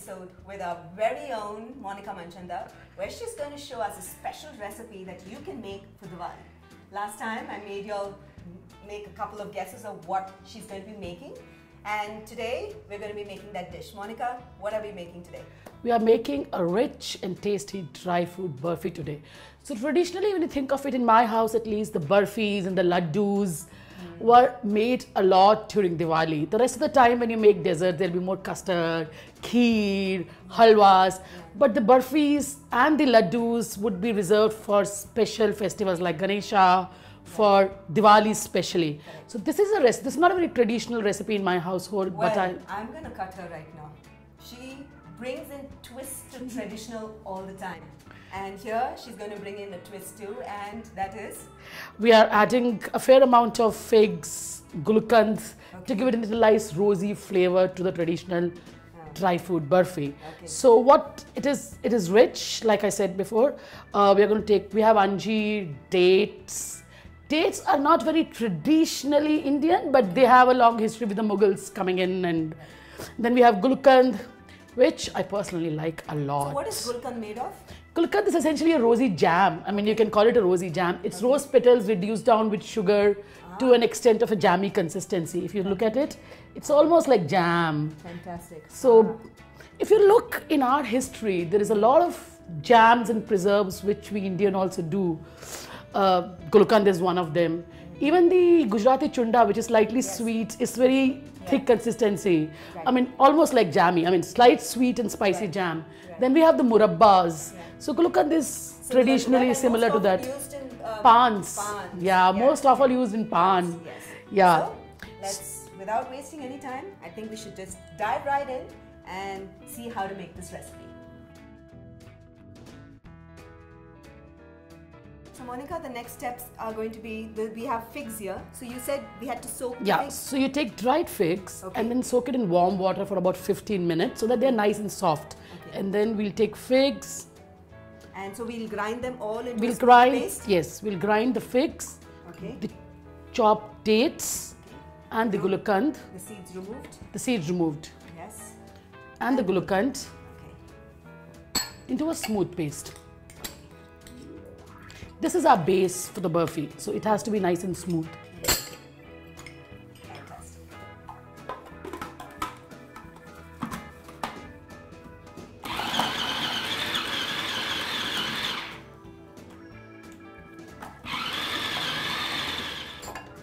episode with our very own Monica Manchanda, where she's going to show us a special recipe that you can make for Diwali. Last time I made you all make a couple of guesses of what she's going to be making, and today we're going to be making that dish. Monica, what are we making today? We are making a rich and tasty dry fruit burfi today. So traditionally, when you think of it, in my house at least, the burfis and the laddus were made a lot during Diwali. The rest of the time when you make dessert, there'll be more custard, kheer, halwas. But the burfis and the laddus would be reserved for special festivals like Ganesha, for Diwali especially. So this is a recipe. This is not a very traditional recipe in my household. Well, but I'm going to cut her right now. She brings in twists to traditional all the time. And here she's going to bring in a twist too, and that is? We are adding a fair amount of figs, gulkand, to give it a little nice rosy flavor to the traditional dry fruit burfi. So what it is rich, like I said before. We are going to we have anjeer, dates. Dates are not very traditionally Indian, but they have a long history with the Mughals coming in, and then we have gulkand, which I personally like a lot. So what is gulkand made of? Gulkand is essentially a rosy jam. I mean, you can call it a rosy jam. It's rose petals reduced down with sugar to an extent of a jammy consistency. If you look at it, it's almost like jam. Fantastic. So, if you look in our history, there is a lot of jams and preserves which we Indian also do. Gulkand is one of them. Even the Gujarati chunda, which is slightly sweet, is very thick consistency. I mean, almost like jammy. I mean, slight sweet and spicy jam. Then we have the murabbas. So Gulkand is traditionally similar to that. Used in, pans. Yeah, most often used in pan. Yes. Yeah. So let's, without wasting any time, I think we should just dive right in and see how to make this recipe. So Monica, the next steps are going to be, we have figs here. So you said we had to soak figs? So you take dried figs and then soak it in warm water for about 15 minutes so that they're nice and soft. And then we'll take figs. And so we'll grind them all into a paste? Yes, we'll grind the figs, the chopped dates and the gulkand. The seeds removed? The seeds removed. Yes. And the gulkand into a smooth paste. This is our base for the burfi, so it has to be nice and smooth.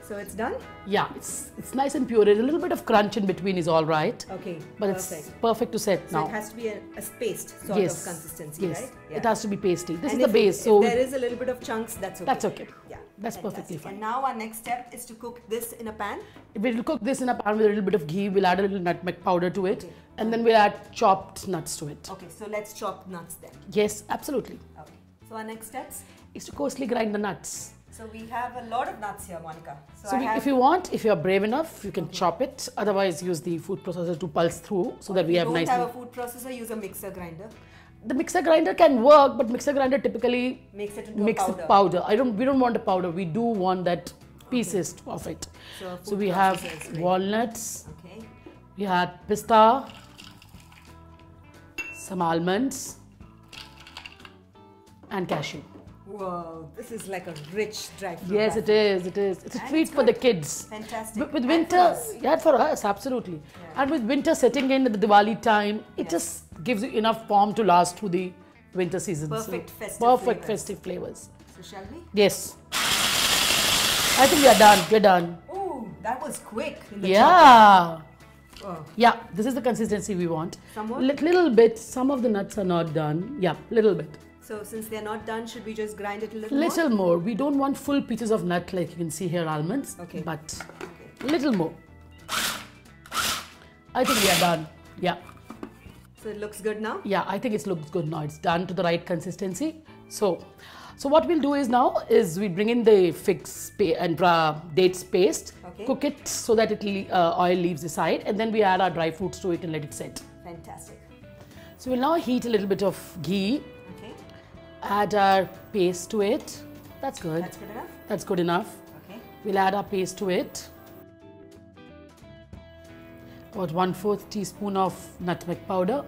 So it's done? Yeah, it's nice and pure. A little bit of crunch in between is all right. Okay, but it's perfect to set now. So it has to be a paste sort of consistency, right? Yeah. It has to be pasty. This and is the base. So if there is a little bit of chunks, that's okay. That's okay. Yeah, that's perfectly fine. And now our next step is to cook this in a pan. We'll cook this in a pan with a little bit of ghee. We'll add a little nutmeg powder to it, and then we'll add chopped nuts to it. Okay, so let's chop nuts then. Yes, absolutely. Okay. So our next steps is to coarsely grind the nuts. So we have a lot of nuts here, Monica. So if you want, if you're brave enough, you can chop it. Otherwise, use the food processor to pulse through so that we have nice. If you don't have a food processor, use a mixer grinder. The mixer grinder can work, but mixer grinder typically makes it into a powder. We don't want a powder. We do want that pieces of it. So we have walnuts. Okay. We have pista, some almonds, and cashew. Whoa, this is like a rich dry fruit. Yes, it is. It is. It's a treat for the kids. Fantastic. With winter, for us, absolutely. Yeah. And with winter setting in at the Diwali time, it just gives you enough warmth to last through the winter season. Perfect festive flavors. So shall we? Yes. I think we are done. We're done. Ooh, that was quick. Yeah. Yeah, this is the consistency we want. Some more? Little bit. Some of the nuts are not done. Yeah, little bit. So since they're not done, should we just grind it a little more? Little more. We don't want full pieces of nut like you can see here, almonds. Okay. But little more. I think we are done. Yeah. So it looks good now? Yeah, I think it looks good now. It's done to the right consistency. So what we'll do is now we bring in the figs and dates paste. Cook it so that oil leaves the side, and then we add our dry fruits to it and let it set. Fantastic. So we'll now heat a little bit of ghee. Add our paste to it. That's good. That's good enough? That's good enough. Okay. We'll add our paste to it. About 1/4 teaspoon of nutmeg powder.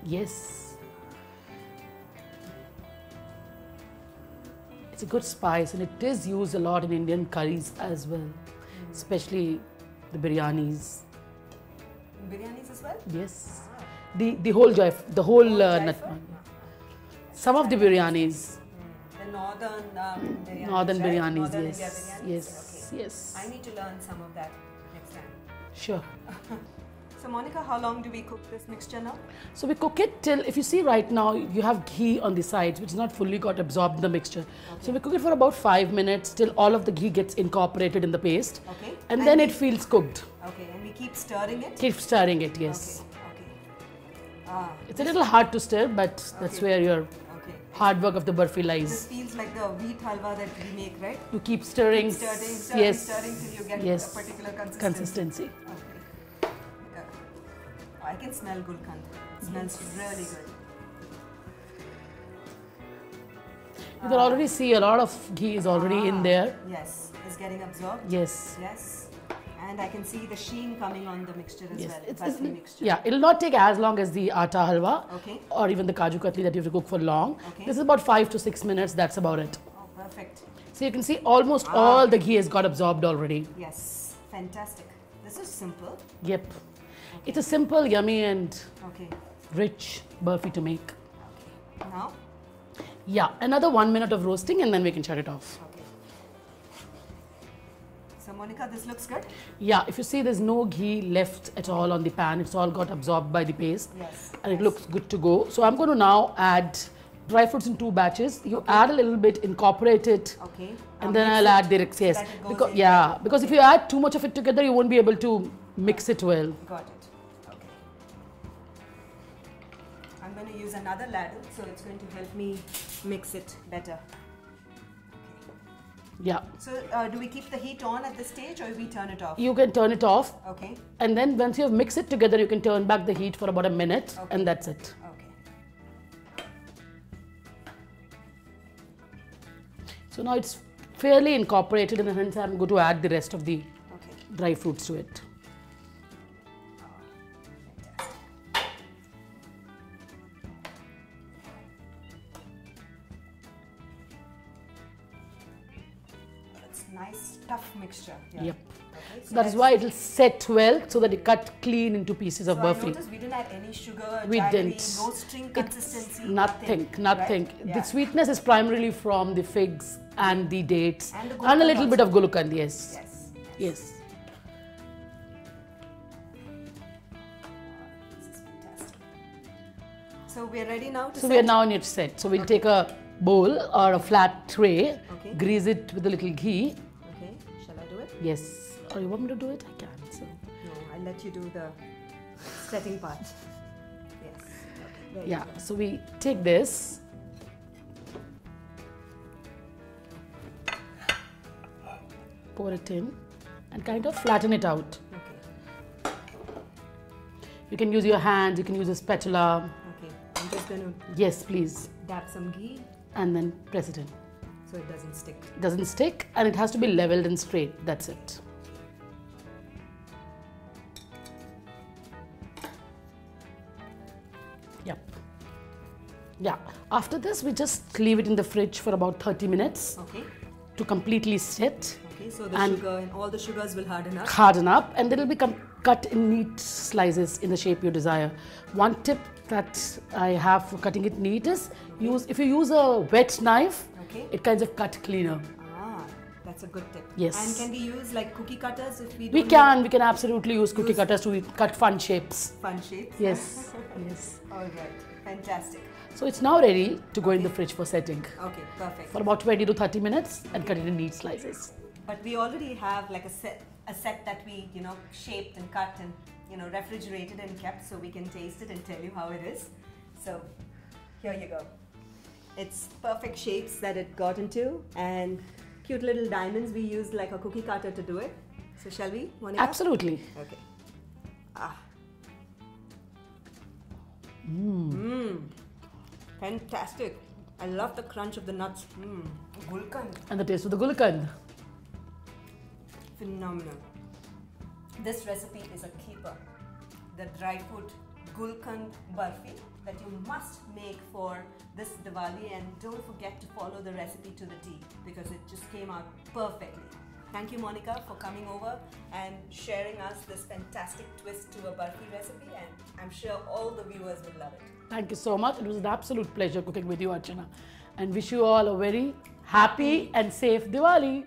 Yes. It's a good spice and it is used a lot in Indian curries as well, especially the biryanis. Biryanis as well? Yes. The whole Dry nut. fruit? Some of the biryanis. The northern biryanis, Northern right? biryanis, Northern yes. India biryanis? Yes. Okay. Yes. I need to learn some of that next time. Sure. So Monica, how long do we cook this mixture now? So we cook it till, if you see right now, you have ghee on the sides, which is not fully got absorbed in the mixture. Okay. So we cook it for about 5 minutes till all of the ghee gets incorporated in the paste. Okay. And then it feels cooked. Okay, and we keep stirring it? Keep stirring it, yes. Okay. It's a little hard to stir, but that's where your Okay. hard work of the burfi This lies. feels like the wheat halwa that we make, right? You keep stirring. Stirring Yes. till you get Yes. a particular Consistency. Okay. I can smell Gulkand. It smells really good. You can already see a lot of ghee is already in there. Yes, it's getting absorbed. Yes. Yes. And I can see the sheen coming on the mixture as Yes. well. Burfi mixture. Yeah, it'll not take as long as the atta halwa Okay. or even the kaju katli that you have to cook for long. Okay. This is about 5 to 6 minutes. That's about it. Oh, perfect. So you can see almost all the ghee has got absorbed already. Yes, fantastic. This is simple. Yep. It's a simple, yummy and Okay. rich burfi to make. Okay. Now. Yeah, another 1 minute of roasting and then we can shut it off. Okay. So Monica, this looks good. Yeah, if you see there's no ghee left at all on the pan. It's all got absorbed by the paste. Yes. And it looks good to go. So I'm going to now add dry fruits in 2 batches. You add a little bit, incorporate it. Okay. And then I'll add the yes. that it goes Because, in. yeah, because if you add too much of it together, you won't be able to mix it well. Got it. Okay. I'm going to use another ladle, so it's going to help me mix it better. Yeah. So do we keep the heat on at this stage or we turn it off? You can turn it off. Okay. And then once you have mixed it together, you can turn back the heat for about a minute. Okay. And that's it. Okay. So now it's fairly incorporated and hence I'm going to add the rest of the Okay. dry fruits to it. It's nice, tough mixture. Yeah. Yep. Okay, So that is why it will set well so that it cut clean into pieces of so I burfi. noticed we didn't add any sugar, We jaggery, didn't. no string It's consistency. nothing. Right? The Yeah. sweetness is primarily from the figs and the dates And the a Gulkand little bit of Gulkand, yes. Yes. Yes. This is fantastic. So we're ready now to So set? we are now in it set. So we'll take a bowl or a flat tray, Okay. grease it with a little ghee. Okay, shall I do it? Yes. Or you want me to do it? I can. So. No, I'll let you do the setting part. Yes. Okay, there you Yeah. go. So we take this. Pour it in and kind of flatten it out. Okay. You can use your hands, you can use a spatula. Okay. I'm just going to Yes, please. dab some ghee And then press it in. so it doesn't stick. It doesn't stick and it has to be leveled and straight. That's it. Yep. Yeah. After this, we just leave it in the fridge for about 30 minutes Okay. to completely set, Okay, so the And- sugar and all the sugars will harden up. harden up, and it'll become cut in neat slices in the shape you desire. One tip that I have for cutting it neat is if you use a wet knife, Okay. it kinds of cut cleaner. Ah, that's a good tip. Yes. And can we use like cookie cutters if we We don't can absolutely use cookie cutters to cut fun shapes. need fun shapes? Yes, yes. All right. Fantastic. So it's now ready to go in the fridge for setting Okay, perfect. for about 20 to 30 minutes and cut it in neat slices. But we already have like a set that we, shaped and cut and, refrigerated and kept so we can taste it and tell you how it is. So here you go. It's perfect shapes that it got into and cute little diamonds. We used like a cookie cutter to do it. So shall we, Monica? Absolutely. Okay. Ah. Fantastic. I love the crunch of the nuts. Gulkand. And the taste of the Gulkand. Phenomenal. This recipe is a keeper. The dry fruit Gulkand Burfi that you must make for this Diwali, and don't forget to follow the recipe to the T because it just came out perfectly. Thank you, Monica, for coming over and sharing us this fantastic twist to a Burfi recipe, and I'm sure all the viewers will love it. Thank you so much. It was an absolute pleasure cooking with you, Archana. And wish you all a very happy and safe Diwali.